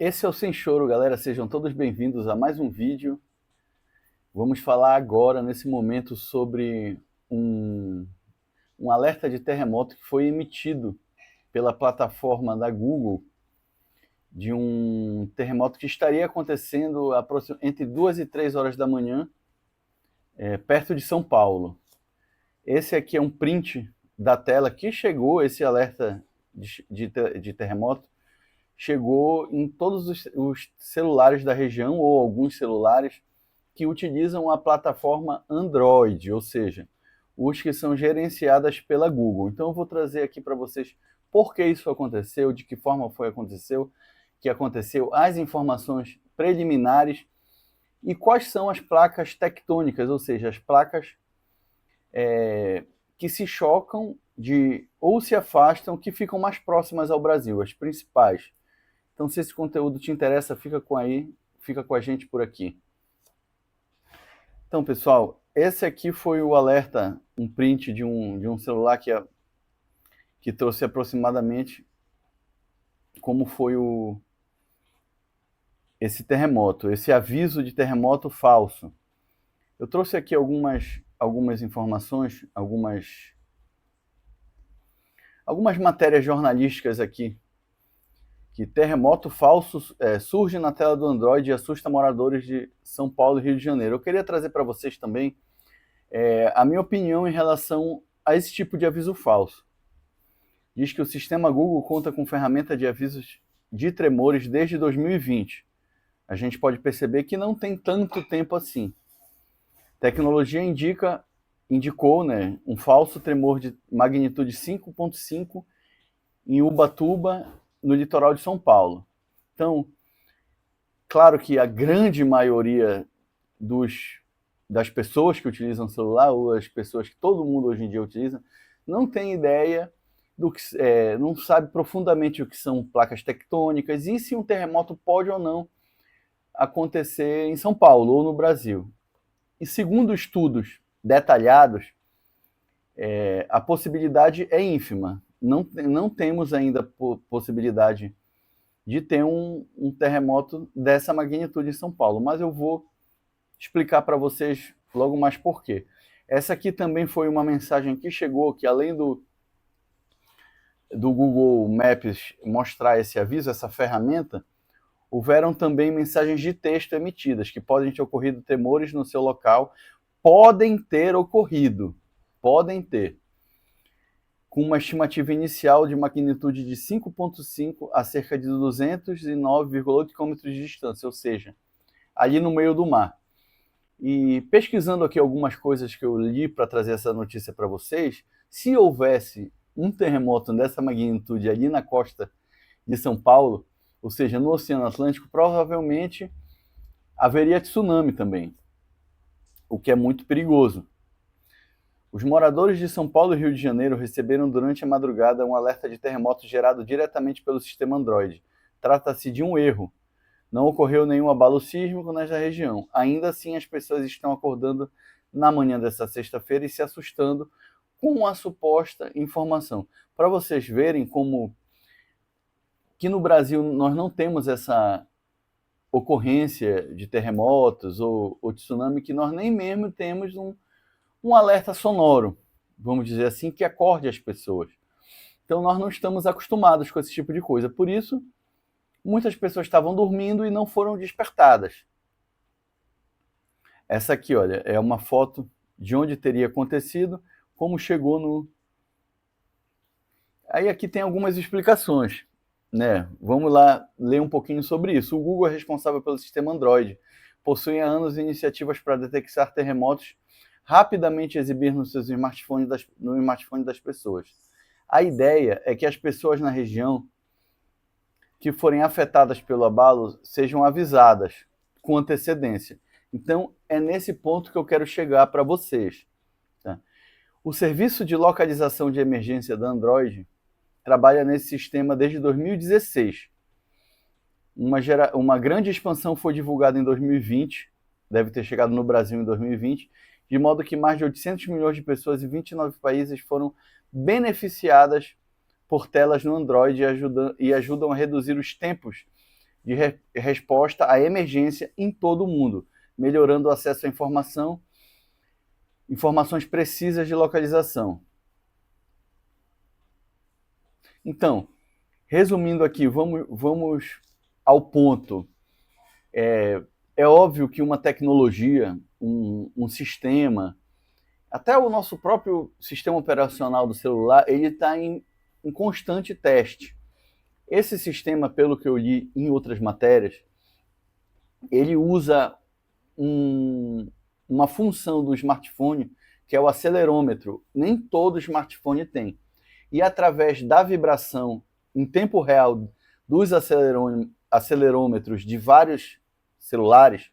Esse é o Sem Choro, galera. Sejam todos bem-vindos a mais um vídeo. Vamos falar agora, nesse momento, sobre um, um alerta de terremoto que foi emitido pela plataforma da Google de um terremoto que estaria acontecendo entre 2 e 3 horas da manhã, perto de São Paulo. Esse aqui é um print da tela que chegou, esse alerta de terremoto, chegou em todos os celulares da região, ou alguns celulares que utilizam a plataforma Android, ou seja, os que são gerenciadas pela Google. Então eu vou trazer aqui para vocês por que isso aconteceu, de que forma aconteceu, as informações preliminares e quais são as placas tectônicas, ou seja, as placas que se chocam ou se afastam, que ficam mais próximas ao Brasil, as principais. Então, se esse conteúdo te interessa, fica com a gente por aqui. Então, pessoal, esse aqui foi o alerta, um print de um celular que trouxe aproximadamente como foi esse terremoto, esse aviso de terremoto falso. Eu trouxe aqui algumas informações, algumas matérias jornalísticas aqui, que terremoto falso surge na tela do Android e assusta moradores de São Paulo e Rio de Janeiro. Eu queria trazer para vocês também a minha opinião em relação a esse tipo de aviso falso. Diz que o sistema Google conta com ferramenta de avisos de tremores desde 2020. A gente pode perceber que não tem tanto tempo assim. Tecnologia indicou, um falso tremor de magnitude 5.5 em Ubatuba, no litoral de São Paulo. Então, claro que a grande maioria das pessoas que utilizam celular, ou as pessoas que todo mundo hoje em dia utiliza, não tem ideia não sabe profundamente o que são placas tectônicas e se um terremoto pode ou não acontecer em São Paulo ou no Brasil. E segundo estudos detalhados, a possibilidade é ínfima. Não temos ainda possibilidade de ter um terremoto dessa magnitude em São Paulo, mas eu vou explicar para vocês logo mais por quê. Essa aqui também foi uma mensagem que chegou, que além do Google Maps mostrar esse aviso, essa ferramenta, houveram também mensagens de texto emitidas, que podem ter ocorrido tremores no seu local, podem ter ocorrido, com uma estimativa inicial de magnitude de 5.5 a cerca de 209,8 km de distância, ou seja, ali no meio do mar. E pesquisando aqui algumas coisas que eu li para trazer essa notícia para vocês, se houvesse um terremoto dessa magnitude ali na costa de São Paulo, ou seja, no Oceano Atlântico, provavelmente haveria tsunami também, o que é muito perigoso. Os moradores de São Paulo e Rio de Janeiro receberam durante a madrugada um alerta de terremoto gerado diretamente pelo sistema Android. Trata-se de um erro. Não ocorreu nenhum abalo sísmico nesta região. Ainda assim, as pessoas estão acordando na manhã dessa sexta-feira e se assustando com a suposta informação. Para vocês verem como que no Brasil nós não temos essa ocorrência de terremotos ou tsunami, que nós nem mesmo temos um alerta sonoro, vamos dizer assim, que acorde as pessoas. Então nós não estamos acostumados com esse tipo de coisa. Por isso, muitas pessoas estavam dormindo e não foram despertadas. Essa aqui, olha, é uma foto de onde teria acontecido, como chegou no... Aí aqui tem algumas explicações, né? Vamos lá ler um pouquinho sobre isso. O Google é responsável pelo sistema Android. Possui há anos iniciativas para detectar terremotos rapidamente exibir no smartphone das pessoas. A ideia é que as pessoas na região que forem afetadas pelo abalo sejam avisadas com antecedência. Então, é nesse ponto que eu quero chegar para vocês. Tá? O serviço de localização de emergência da Android trabalha nesse sistema desde 2016. Uma grande expansão foi divulgada em 2020, deve ter chegado no Brasil em 2020, de modo que mais de 800 milhões de pessoas em 29 países foram beneficiadas por telas no Android e ajudam a reduzir os tempos de resposta à emergência em todo o mundo, melhorando o acesso à informações precisas de localização. Então, resumindo aqui, vamos ao ponto. É óbvio que uma tecnologia, um sistema, até o nosso próprio sistema operacional do celular, ele está em constante teste. Esse sistema, pelo que eu li em outras matérias, ele usa uma função do smartphone, que é o acelerômetro. Nem todo smartphone tem. E através da vibração em tempo real dos acelerômetros de vários celulares,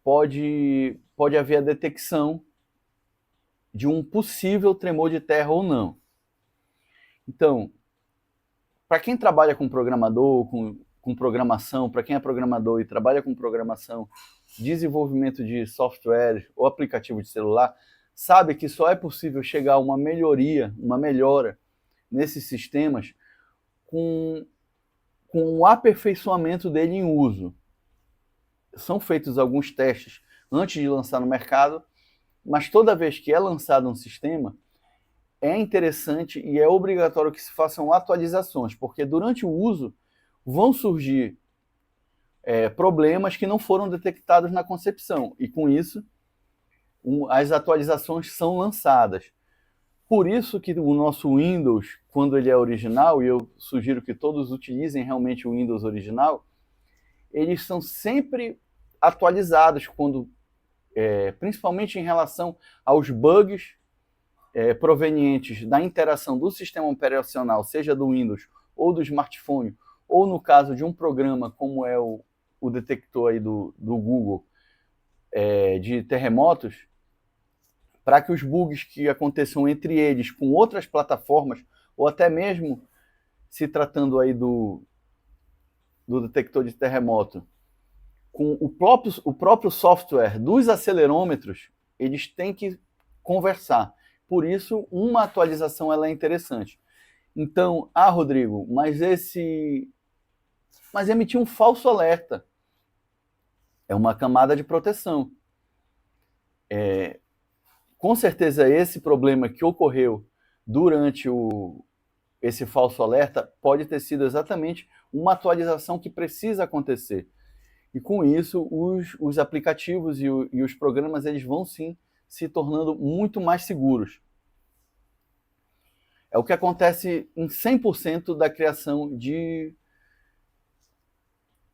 pode haver a detecção de um possível tremor de terra ou não. Então, para quem trabalha com programador, com programação, para quem é programador e trabalha com programação, desenvolvimento de software ou aplicativo de celular, sabe que só é possível chegar a uma melhora nesses sistemas com o aperfeiçoamento dele em uso. São feitos alguns testes antes de lançar no mercado, mas toda vez que é lançado um sistema, é interessante e é obrigatório que se façam atualizações, porque durante o uso vão surgir problemas que não foram detectados na concepção, e com isso as atualizações são lançadas. Por isso que o nosso Windows, quando ele é original, e eu sugiro que todos utilizem realmente o Windows original, eles são sempre atualizados, principalmente em relação aos bugs provenientes da interação do sistema operacional, seja do Windows ou do smartphone, ou no caso de um programa como é o detector aí do Google de terremotos, para que os bugs que aconteçam entre eles com outras plataformas, ou até mesmo se tratando aí do detector de terremoto, com o próprio software dos acelerômetros, eles têm que conversar. Por isso, uma atualização ela é interessante. Então, Rodrigo, mas emitir um falso alerta. É uma camada de proteção. Com certeza, esse problema que ocorreu durante esse falso alerta pode ter sido exatamente uma atualização que precisa acontecer. E com isso, os aplicativos e os programas eles vão sim se tornando muito mais seguros. É o que acontece em 100% da criação de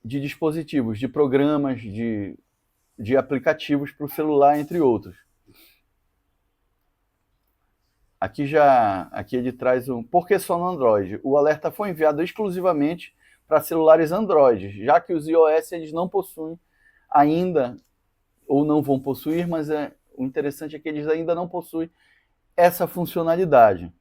dispositivos, de programas, de aplicativos para o celular, entre outros. Aqui ele traz por que só no Android? O alerta foi enviado exclusivamente para celulares Android, já que os iOS eles não possuem ainda, ou não vão possuir, mas o interessante é que eles ainda não possuem essa funcionalidade.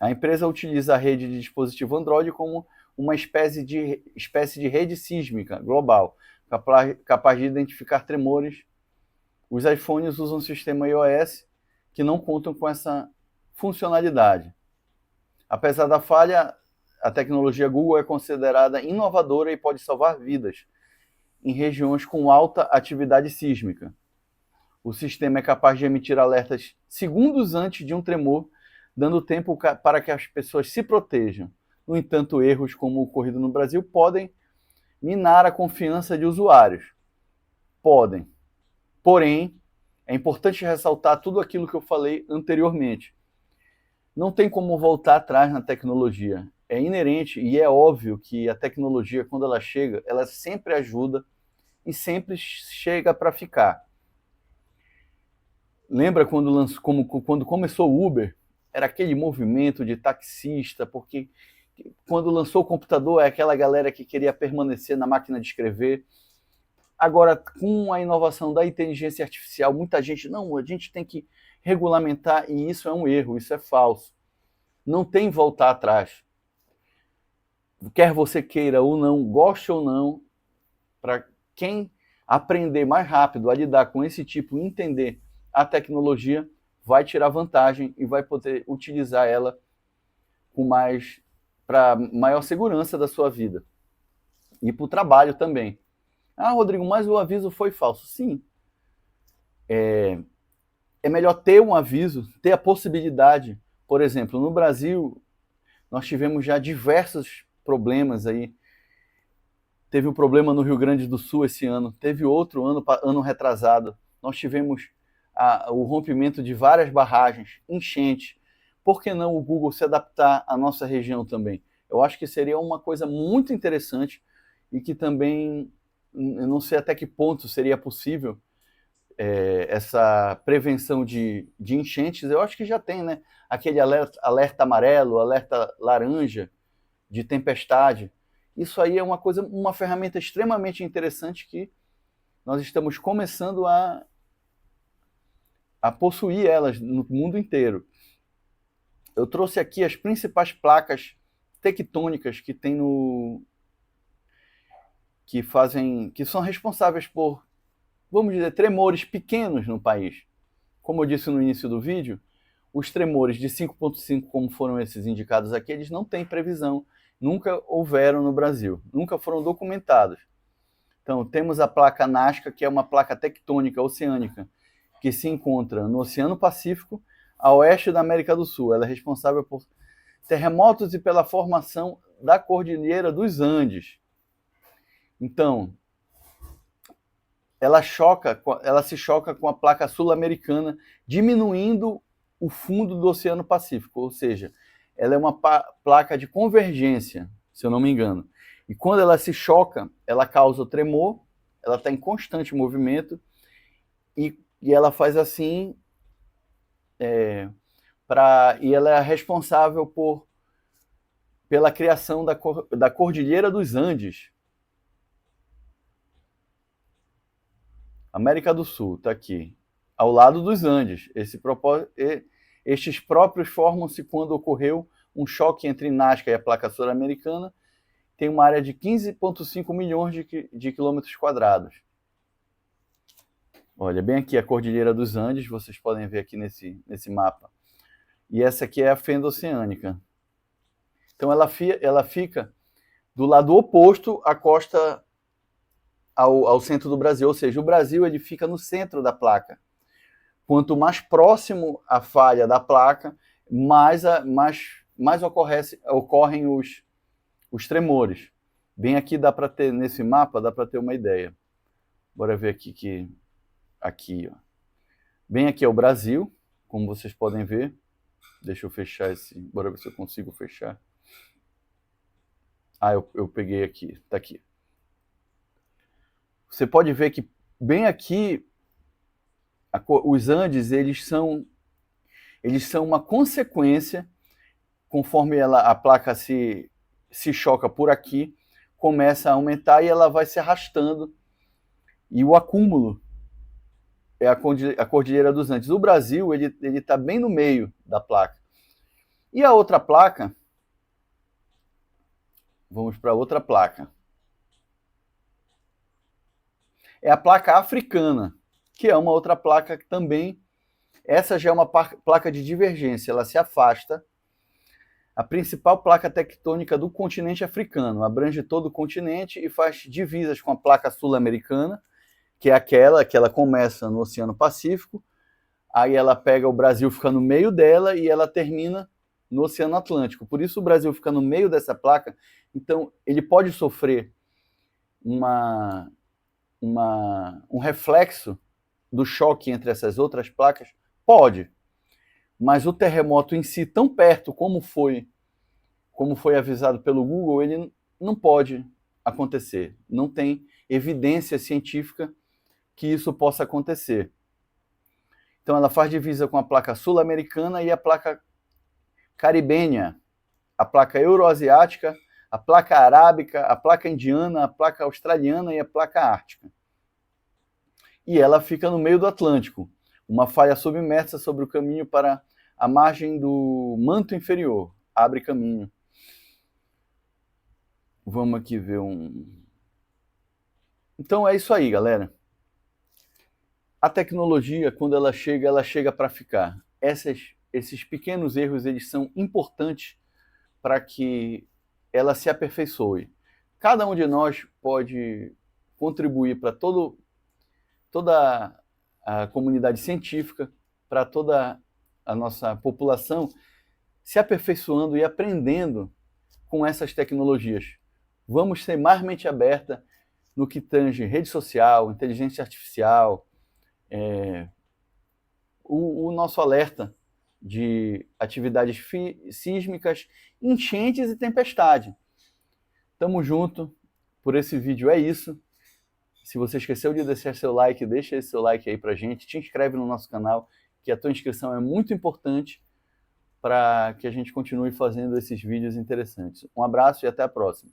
A empresa utiliza a rede de dispositivo Android como uma espécie de rede sísmica global, capaz de identificar tremores. Os iPhones usam o sistema iOS, que não contam com essa funcionalidade. Apesar da falha, a tecnologia Google é considerada inovadora e pode salvar vidas em regiões com alta atividade sísmica. O sistema é capaz de emitir alertas segundos antes de um tremor, dando tempo para que as pessoas se protejam. No entanto, erros como o ocorrido no Brasil podem minar a confiança de usuários. Podem. Porém, é importante ressaltar tudo aquilo que eu falei anteriormente. Não tem como voltar atrás na tecnologia. É inerente e é óbvio que a tecnologia, quando ela chega, ela sempre ajuda e sempre chega para ficar. Lembra quando começou o Uber? Era aquele movimento de taxista, porque quando lançou o computador, é aquela galera que queria permanecer na máquina de escrever. Agora, com a inovação da inteligência artificial, muita gente, não, a gente tem que regulamentar, e isso é um erro, isso é falso. Não tem voltar atrás. Quer você queira ou não, goste ou não, para quem aprender mais rápido a lidar com esse tipo e entender a tecnologia, vai tirar vantagem e vai poder utilizar ela com mais para maior segurança da sua vida e para o trabalho também. Ah, Rodrigo, mas o aviso foi falso. Sim, é melhor ter um aviso, ter a possibilidade. Por exemplo, no Brasil, nós tivemos já diversos problemas aí. Teve um problema no Rio Grande do Sul esse ano, teve outro ano retrasado. Nós tivemos o rompimento de várias barragens, enchente. Por que não o Google se adaptar à nossa região também? Eu acho que seria uma coisa muito interessante e que também, eu não sei até que ponto seria possível essa prevenção de enchentes. Eu acho que já tem, né? Aquele alerta amarelo, alerta laranja de tempestade. Isso aí é uma ferramenta extremamente interessante que nós estamos começando a possuir elas no mundo inteiro. Eu trouxe aqui as principais placas tectônicas que tem que são responsáveis por, vamos dizer, tremores pequenos no país. Como eu disse no início do vídeo, os tremores de 5,5, como foram esses indicados aqui, eles não têm previsão, nunca houveram no Brasil, nunca foram documentados. Então, temos a placa Nazca, que é uma placa tectônica oceânica, que se encontra no Oceano Pacífico, a oeste da América do Sul. Ela é responsável por terremotos e pela formação da Cordilheira dos Andes. Então, ela se choca com a placa sul-americana, diminuindo o fundo do Oceano Pacífico, ou seja, ela é uma placa de convergência, se eu não me engano. E quando ela se choca, ela causa o tremor, ela está em constante movimento, e ela faz assim, e ela é responsável pela criação da Cordilheira dos Andes. América do Sul, está aqui, ao lado dos Andes. Estes próprios formam-se quando ocorreu um choque entre Nazca e a placa sul-americana. Tem uma área de 15,5 milhões de quilômetros quadrados. Olha, bem aqui a Cordilheira dos Andes, vocês podem ver aqui nesse mapa. E essa aqui é a fenda oceânica. Então ela fica do lado oposto à costa ao centro do Brasil, ou seja, o Brasil ele fica no centro da placa. Quanto mais próximo a falha da placa, mais ocorrem os tremores. Bem aqui dá para ter, nesse mapa, dá para ter uma ideia. Bora ver aqui, ó. Bem aqui é o Brasil, como vocês podem ver. Deixa eu fechar bora ver se eu consigo fechar. Ah, eu peguei aqui, tá aqui. Você pode ver que bem aqui os Andes eles são uma consequência, conforme a placa se choca por aqui, começa a aumentar e ela vai se arrastando, e o acúmulo é a Cordilheira dos Andes. O Brasil ele está bem no meio da placa. E a outra placa, vamos para outra placa, é a placa africana, que é uma outra placa que também, essa já é uma placa de divergência, ela se afasta. A principal placa tectônica do continente africano, abrange todo o continente e faz divisas com a placa sul-americana, que é aquela que ela começa no Oceano Pacífico, aí ela pega o Brasil, fica no meio dela e ela termina no Oceano Atlântico. Por isso o Brasil fica no meio dessa placa, então ele pode sofrer um reflexo do choque entre essas outras placas? Pode. Mas o terremoto em si, tão perto como foi avisado pelo Google, ele não pode acontecer. Não tem evidência científica que isso possa acontecer. Então ela faz divisa com a placa sul-americana e a placa caribenha, a placa euroasiática, a placa arábica, a placa indiana, a placa australiana e a placa ártica. E ela fica no meio do Atlântico, uma falha submersa sobre o caminho para a margem do manto inferior, abre caminho. Vamos aqui ver Então é isso aí, galera. A tecnologia, quando ela chega para ficar. Esses pequenos erros, eles são importantes para que ela se aperfeiçoe. Cada um de nós pode contribuir para toda a comunidade científica, para toda a nossa população, se aperfeiçoando e aprendendo com essas tecnologias. Vamos ser mais mente aberta no que tange rede social, inteligência artificial, o nosso alerta de atividades sísmicas, enchentes e tempestade. Tamo junto. Por esse vídeo é isso. Se você esqueceu de deixar seu like, deixa esse seu like aí pra gente. Te inscreve no nosso canal, que a tua inscrição é muito importante para que a gente continue fazendo esses vídeos interessantes. Um abraço e até a próxima.